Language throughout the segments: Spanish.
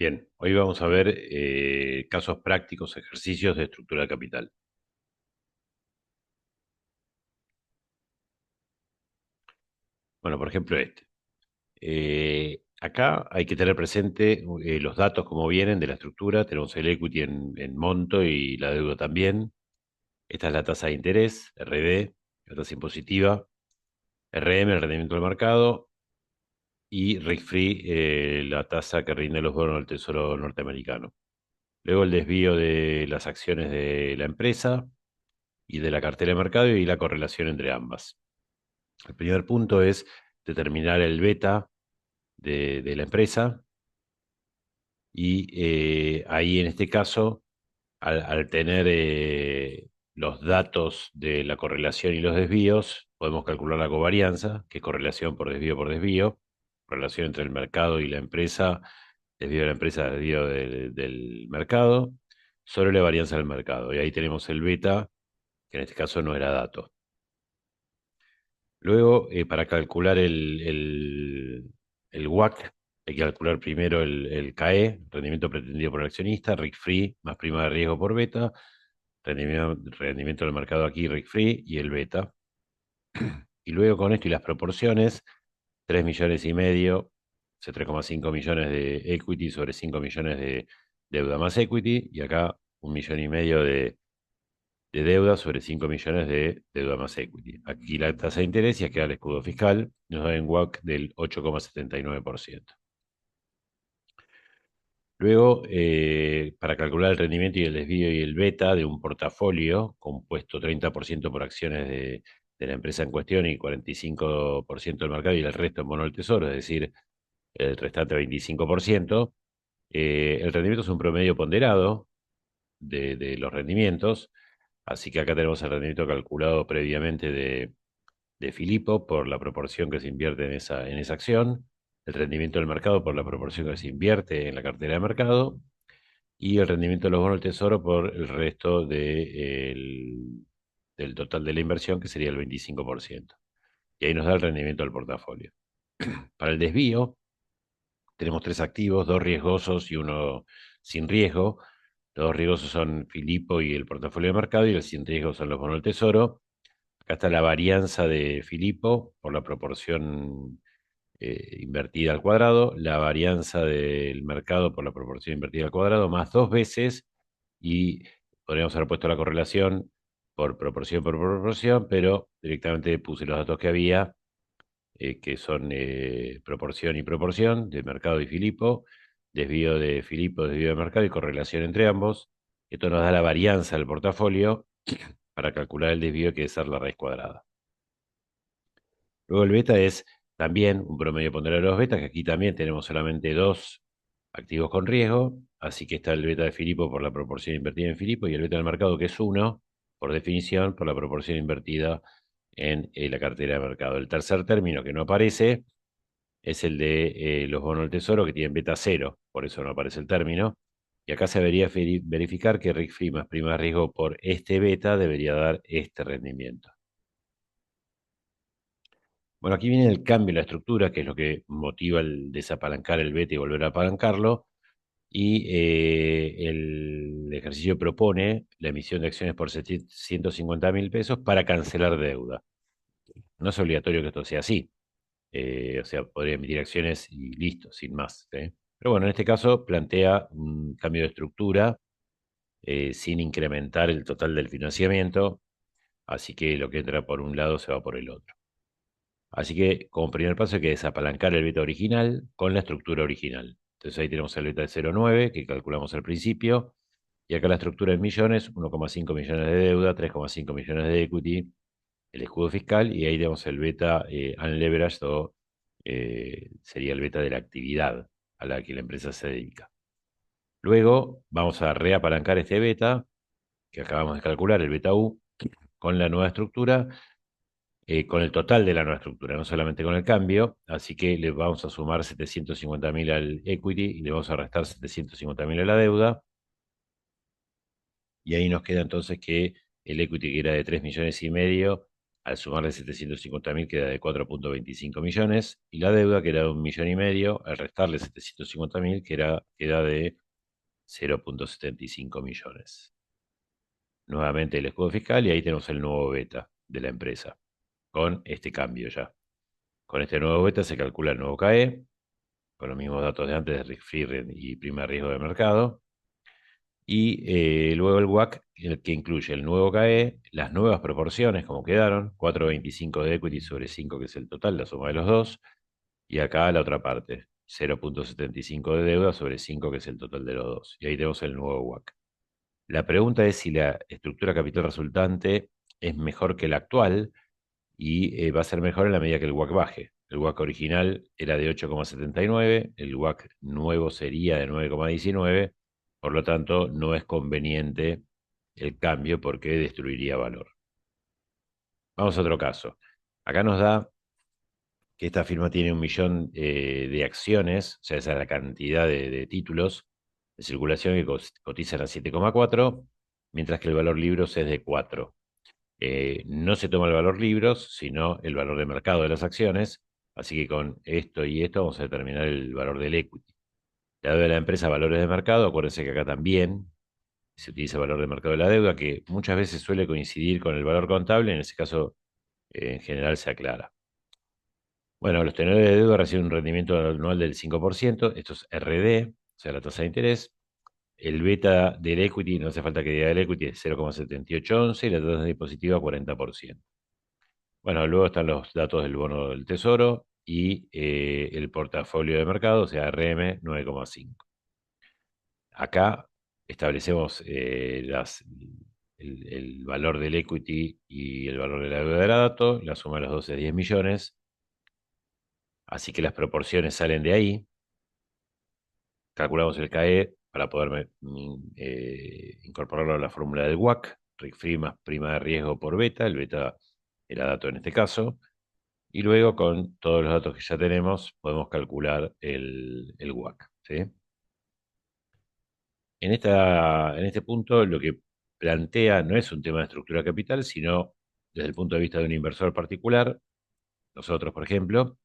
Bien, hoy vamos a ver casos prácticos, ejercicios de estructura de capital. Bueno, por ejemplo, este. Acá hay que tener presente los datos como vienen de la estructura. Tenemos el equity en monto y la deuda también. Esta es la tasa de interés, RD, la tasa impositiva, RM, el rendimiento del mercado, y risk-free, la tasa que rinde los bonos del Tesoro norteamericano. Luego el desvío de las acciones de la empresa y de la cartera de mercado y la correlación entre ambas. El primer punto es determinar el beta de la empresa y ahí en este caso, al tener los datos de la correlación y los desvíos, podemos calcular la covarianza, que es correlación por desvío, relación entre el mercado y la empresa, desvío de la empresa, desvío del mercado, sobre la varianza del mercado. Y ahí tenemos el beta, que en este caso no era dato. Luego, para calcular el WACC, hay que calcular primero el CAE, rendimiento pretendido por el accionista, risk-free más prima de riesgo por beta, rendimiento del mercado aquí, risk-free y el beta. Y luego con esto y las proporciones, 3 millones y medio, o sea, 3,5 millones de equity sobre 5 millones de deuda más equity, y acá 1,5 millones de deuda sobre 5 millones de deuda más equity. Aquí la tasa de interés y acá el escudo fiscal nos da un WACC del 8,79%. Luego, para calcular el rendimiento y el desvío y el beta de un portafolio compuesto 30% por acciones de la empresa en cuestión y 45% del mercado y el resto en bono del tesoro, es decir, el restante 25%, el rendimiento es un promedio ponderado de los rendimientos. Así que acá tenemos el rendimiento calculado previamente de Filippo por la proporción que se invierte en esa acción, el rendimiento del mercado por la proporción que se invierte en la cartera de mercado y el rendimiento de los bonos del tesoro por el resto del total de la inversión, que sería el 25%. Y ahí nos da el rendimiento del portafolio. Para el desvío, tenemos tres activos, dos riesgosos y uno sin riesgo. Los dos riesgosos son Filippo y el portafolio de mercado, y el sin riesgo son los bonos del tesoro. Acá está la varianza de Filippo por la proporción invertida al cuadrado, la varianza del mercado por la proporción invertida al cuadrado, más dos veces, y podríamos haber puesto la correlación por proporción, pero directamente puse los datos que había, que son proporción y proporción de mercado y Filippo, desvío de Filippo, desvío de mercado y correlación entre ambos. Esto nos da la varianza del portafolio para calcular el desvío, que es ser la raíz cuadrada. Luego el beta es también un promedio ponderado de los betas, que aquí también tenemos solamente dos activos con riesgo, así que está el beta de Filippo por la proporción invertida en Filippo y el beta del mercado, que es uno por definición, por la proporción invertida en la cartera de mercado. El tercer término que no aparece es el de los bonos del tesoro, que tienen beta cero, por eso no aparece el término. Y acá se debería verificar que risk-free más prima de riesgo por este beta debería dar este rendimiento. Bueno, aquí viene el cambio en la estructura, que es lo que motiva el desapalancar el beta y volver a apalancarlo. Y el ejercicio propone la emisión de acciones por 150.000 pesos para cancelar deuda. No es obligatorio que esto sea así. O sea, podría emitir acciones y listo, sin más. Pero bueno, en este caso plantea un cambio de estructura sin incrementar el total del financiamiento. Así que lo que entra por un lado se va por el otro. Así que como primer paso hay que desapalancar el beta original con la estructura original. Entonces ahí tenemos el beta de 0,9 que calculamos al principio. Y acá la estructura en millones, 1,5 millones de deuda, 3,5 millones de equity, el escudo fiscal, y ahí tenemos el beta unleveraged, o sería el beta de la actividad a la que la empresa se dedica. Luego vamos a reapalancar este beta que acabamos de calcular, el beta U, con la nueva estructura, con el total de la nueva estructura, no solamente con el cambio. Así que le vamos a sumar 750.000 al equity y le vamos a restar 750.000 a la deuda. Y ahí nos queda entonces que el equity, que era de 3,5 millones, Al sumarle 750.000 queda de 4,25 millones, y la deuda, que era de 1,5 millones, al restarle 750.000, queda de 0,75 millones. Nuevamente el escudo fiscal, y ahí tenemos el nuevo beta de la empresa, con este cambio ya. Con este nuevo beta se calcula el nuevo CAE, con los mismos datos de antes de risk free y prima de riesgo de mercado. Y luego el WACC, el que incluye el nuevo CAE, las nuevas proporciones como quedaron, 4,25 de equity sobre 5, que es el total, la suma de los dos, y acá la otra parte, 0,75 de deuda sobre 5, que es el total de los dos. Y ahí tenemos el nuevo WACC. La pregunta es si la estructura capital resultante es mejor que la actual, y va a ser mejor en la medida que el WACC baje. El WACC original era de 8,79, el WACC nuevo sería de 9,19, por lo tanto no es conveniente el cambio porque destruiría valor. Vamos a otro caso. Acá nos da que esta firma tiene 1 millón de acciones, o sea, esa es la cantidad de títulos de circulación que cotizan a 7,4, mientras que el valor libros es de 4. No se toma el valor libros, sino el valor de mercado de las acciones. Así que con esto y esto vamos a determinar el valor del equity. La deuda de la empresa, valores de mercado. Acuérdense que acá también se utiliza el valor de mercado de la deuda, que muchas veces suele coincidir con el valor contable. En ese caso, en general se aclara. Bueno, los tenedores de deuda reciben un rendimiento anual del 5%. Esto es RD, o sea, la tasa de interés. El beta del equity, no hace falta que diga el equity, es 0,7811 y la tasa de positiva 40%. Bueno, luego están los datos del bono del tesoro y el portafolio de mercado, o sea, RM 9,5. Acá establecemos el valor del equity y el valor de la deuda de dato. La suma de los dos es 10 millones. Así que las proporciones salen de ahí. Calculamos el CAE para poder incorporarlo a la fórmula del WACC, RIC free más prima de riesgo por beta. El beta era dato en este caso. Y luego, con todos los datos que ya tenemos, podemos calcular el WACC, ¿sí? En este punto, lo que plantea no es un tema de estructura capital, sino desde el punto de vista de un inversor particular, nosotros, por ejemplo,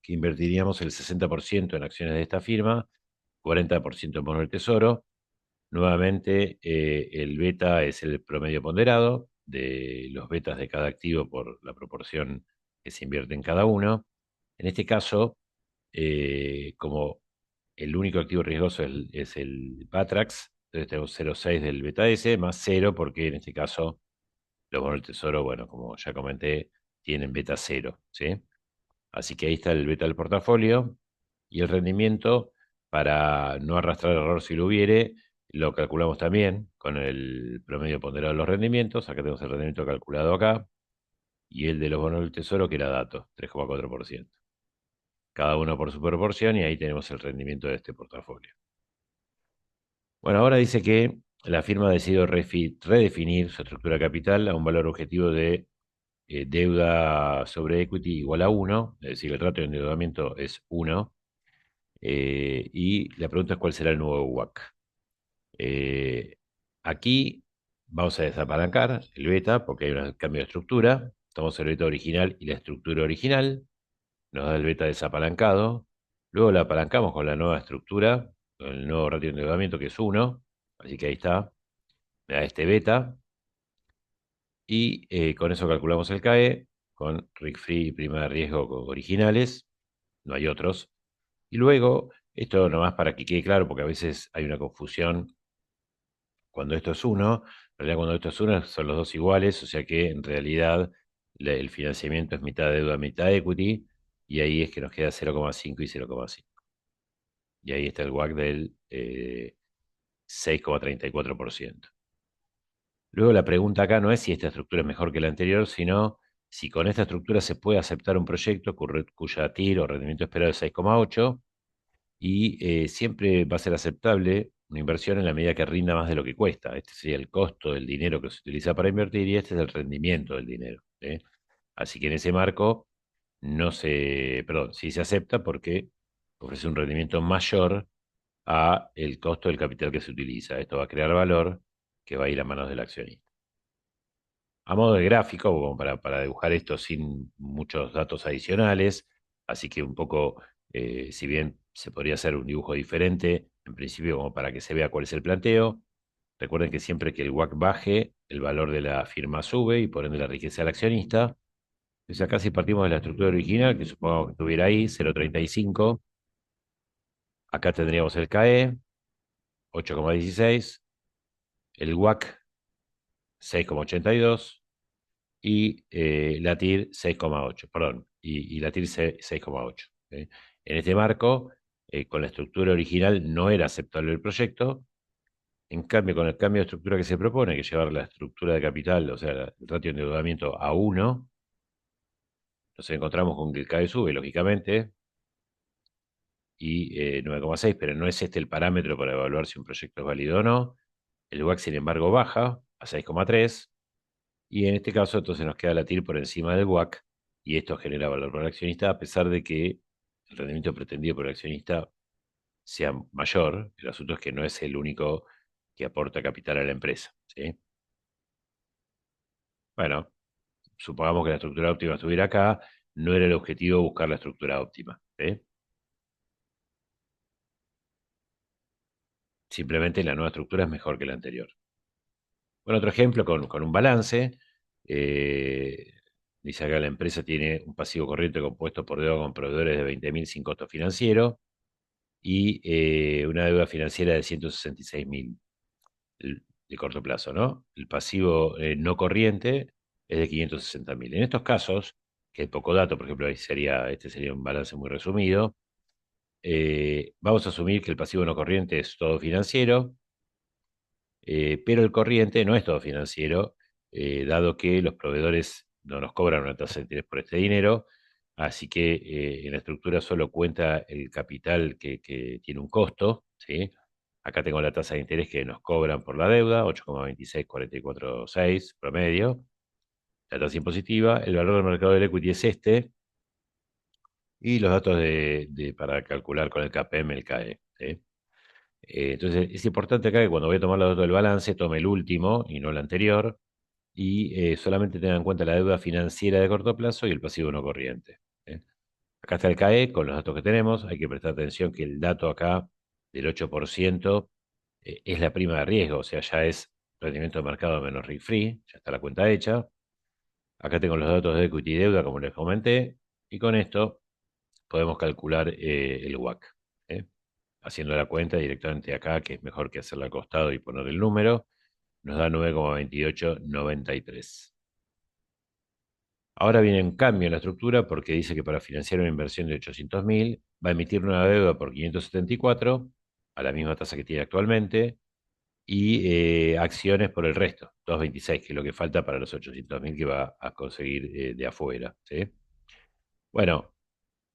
que invertiríamos el 60% en acciones de esta firma, 40% en bono del tesoro. Nuevamente, el beta es el promedio ponderado de los betas de cada activo por la proporción que se invierte en cada uno. En este caso, como el único activo riesgoso es el Patrax, entonces tenemos 0,6 del beta S más 0, porque en este caso los bonos del tesoro, bueno, como ya comenté, tienen beta 0, ¿sí? Así que ahí está el beta del portafolio, y el rendimiento, para no arrastrar error si lo hubiere, lo calculamos también con el promedio ponderado de los rendimientos. Acá tenemos el rendimiento calculado acá, y el de los bonos del tesoro, que era dato, 3,4%. Cada uno por su proporción, y ahí tenemos el rendimiento de este portafolio. Bueno, ahora dice que la firma ha decidido redefinir su estructura capital a un valor objetivo de deuda sobre equity igual a 1, es decir, el ratio de endeudamiento es 1, y la pregunta es cuál será el nuevo WACC. Eh, Aquí vamos a desapalancar el beta porque hay un cambio de estructura. Tomamos el beta original y la estructura original, nos da el beta desapalancado. Luego la apalancamos con la nueva estructura, con el nuevo ratio de endeudamiento, que es 1. Así que ahí está, me da este beta. Y con eso calculamos el CAE, con RIC Free y prima de riesgo originales, no hay otros. Y luego, esto nomás para que quede claro, porque a veces hay una confusión cuando esto es 1. En realidad, cuando esto es 1 son los dos iguales, o sea que en realidad el financiamiento es mitad deuda, mitad equity, y ahí es que nos queda 0,5 y 0,5. Y ahí está el WACC del 6,34%. Luego la pregunta acá no es si esta estructura es mejor que la anterior, sino si con esta estructura se puede aceptar un proyecto cuya TIR o rendimiento esperado es 6,8, y siempre va a ser aceptable una inversión en la medida que rinda más de lo que cuesta. Este sería el costo del dinero que se utiliza para invertir, y este es el rendimiento del dinero, ¿sí? Así que en ese marco perdón, sí se acepta porque ofrece un rendimiento mayor a el costo del capital que se utiliza. Esto va a crear valor que va a ir a manos del accionista. A modo de gráfico, como para dibujar esto sin muchos datos adicionales, así que un poco, si bien se podría hacer un dibujo diferente, en principio como para que se vea cuál es el planteo. Recuerden que siempre que el WACC baje, el valor de la firma sube y por ende la riqueza del accionista. Entonces acá si partimos de la estructura original, que supongo que estuviera ahí, 0,35, acá tendríamos el CAE, 8,16, el WACC, 6,82 y la TIR 6,8, perdón, y la TIR 6,8. ¿Sí? En este marco, con la estructura original no era aceptable el proyecto. En cambio, con el cambio de estructura que se propone, que es llevar la estructura de capital, o sea, el ratio de endeudamiento a 1, nos encontramos con que el CAE sube, lógicamente, y 9,6, pero no es este el parámetro para evaluar si un proyecto es válido o no. El WACC, sin embargo, baja a 6,3, y en este caso entonces nos queda la TIR por encima del WACC, y esto genera valor para el accionista, a pesar de que el rendimiento pretendido por el accionista sea mayor. El asunto es que no es el único que aporta capital a la empresa. ¿Sí? Bueno, supongamos que la estructura óptima estuviera acá, no era el objetivo buscar la estructura óptima. ¿Sí? Simplemente la nueva estructura es mejor que la anterior. Bueno, otro ejemplo con un balance. eh, Dice acá la empresa tiene un pasivo corriente compuesto por deuda con proveedores de 20.000 sin costo financiero y una deuda financiera de 166.000 de corto plazo, ¿no? El pasivo no corriente es de 560.000. En estos casos, que hay poco dato, por ejemplo, este sería un balance muy resumido, vamos a asumir que el pasivo no corriente es todo financiero, pero el corriente no es todo financiero, dado que los proveedores no nos cobran una tasa de interés por este dinero, así que en la estructura solo cuenta el capital que tiene un costo, ¿sí? Acá tengo la tasa de interés que nos cobran por la deuda, 8,26446 promedio, la tasa impositiva, el valor del mercado del equity es este, y los datos para calcular con el KPM, el CAE. ¿Sí? Entonces, es importante acá que cuando voy a tomar los datos del balance, tome el último y no el anterior, y solamente tenga en cuenta la deuda financiera de corto plazo y el pasivo no corriente. ¿Eh? Acá está el CAE con los datos que tenemos. Hay que prestar atención que el dato acá del 8% es la prima de riesgo, o sea, ya es rendimiento de mercado menos risk free, ya está la cuenta hecha. Acá tengo los datos de equity y deuda, como les comenté, y con esto podemos calcular el WACC. ¿Eh? Haciendo la cuenta directamente acá, que es mejor que hacerla al costado y poner el número, nos da 9,2893. Ahora viene un cambio en la estructura porque dice que para financiar una inversión de 800.000 va a emitir una deuda por 574 a la misma tasa que tiene actualmente y acciones por el resto, 226, que es lo que falta para los 800.000 que va a conseguir de afuera. ¿Sí? Bueno,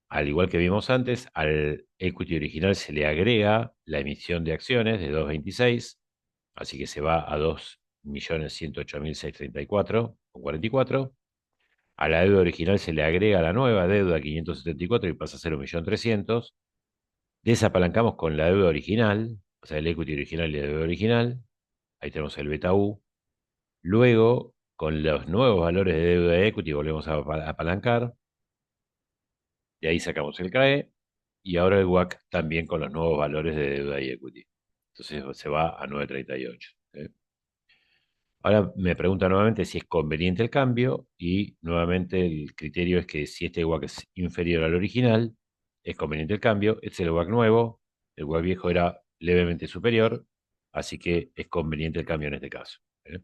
al igual que vimos antes, al equity original se le agrega la emisión de acciones de 226, así que se va a 2.108.634,44. A la deuda original se le agrega la nueva deuda 574 y pasa a ser 1.300.000. Desapalancamos con la deuda original, o sea, el equity original y la deuda original. Ahí tenemos el beta U. Luego, con los nuevos valores de deuda de equity, volvemos a apalancar. De ahí sacamos el CAE. Y ahora el WACC también con los nuevos valores de deuda y equity. Entonces se va a 9,38. ¿Eh? Ahora me pregunta nuevamente si es conveniente el cambio y nuevamente el criterio es que si este WACC es inferior al original, es conveniente el cambio. Este es el WACC nuevo, el WACC viejo era levemente superior, así que es conveniente el cambio en este caso. ¿Eh?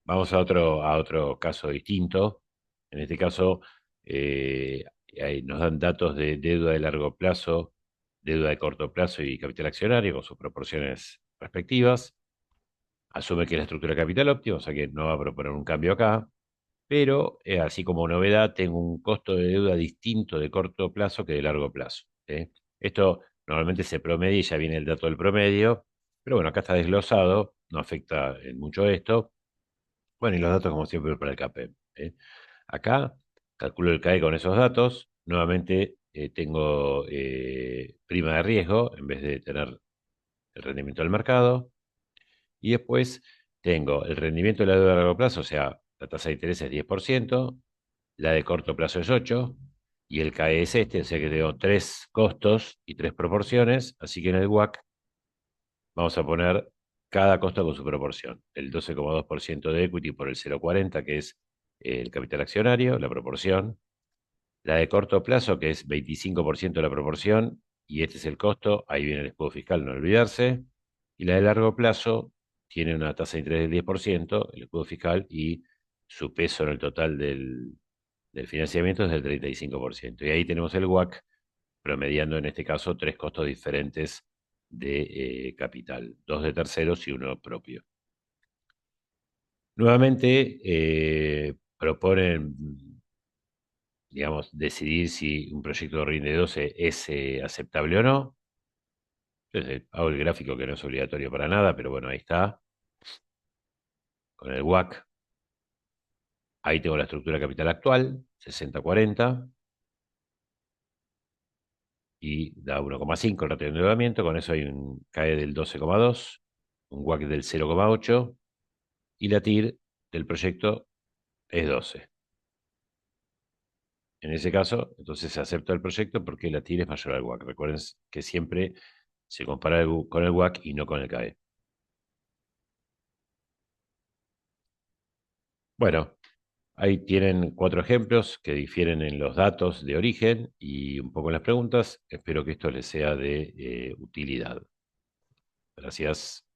Vamos a otro caso distinto. En este caso, nos dan datos de deuda de largo plazo, deuda de corto plazo y capital accionario con sus proporciones respectivas. Asume que es la estructura de capital óptima, o sea que no va a proponer un cambio acá. Pero, así como novedad, tengo un costo de deuda distinto de corto plazo que de largo plazo. ¿Eh? Esto normalmente se promedia y ya viene el dato del promedio, pero bueno, acá está desglosado, no afecta en mucho esto. Bueno, y los datos como siempre para el CAPEM. ¿Eh? Acá calculo el CAE con esos datos. Nuevamente tengo prima de riesgo en vez de tener el rendimiento del mercado. Y después tengo el rendimiento de la deuda a largo plazo, o sea, la tasa de interés es 10%, la de corto plazo es 8%, y el CAE es este, o sea que tengo tres costos y tres proporciones, así que en el WACC vamos a poner cada costo con su proporción. El 12,2% de equity por el 0,40, que es el capital accionario, la proporción. La de corto plazo, que es 25% de la proporción, y este es el costo, ahí viene el escudo fiscal, no olvidarse. Y la de largo plazo tiene una tasa de interés del 10%, el escudo fiscal, y su peso en el total del financiamiento es del 35%. Y ahí tenemos el WACC, promediando en este caso tres costos diferentes de capital, dos de terceros y uno propio. Nuevamente, proponen, digamos, decidir si un proyecto rinde 12 es aceptable o no. Entonces, hago el gráfico que no es obligatorio para nada, pero bueno, ahí está, con el WACC. Ahí tengo la estructura capital actual, 60-40, y da 1,5 el ratio de endeudamiento. Con eso hay un CAE del 12,2, un WACC del 0,8, y la TIR del proyecto es 12. En ese caso, entonces se acepta el proyecto porque la TIR es mayor al WACC. Recuerden que siempre se compara con el WACC y no con el CAE. Bueno, ahí tienen cuatro ejemplos que difieren en los datos de origen y un poco en las preguntas. Espero que esto les sea de utilidad. Gracias.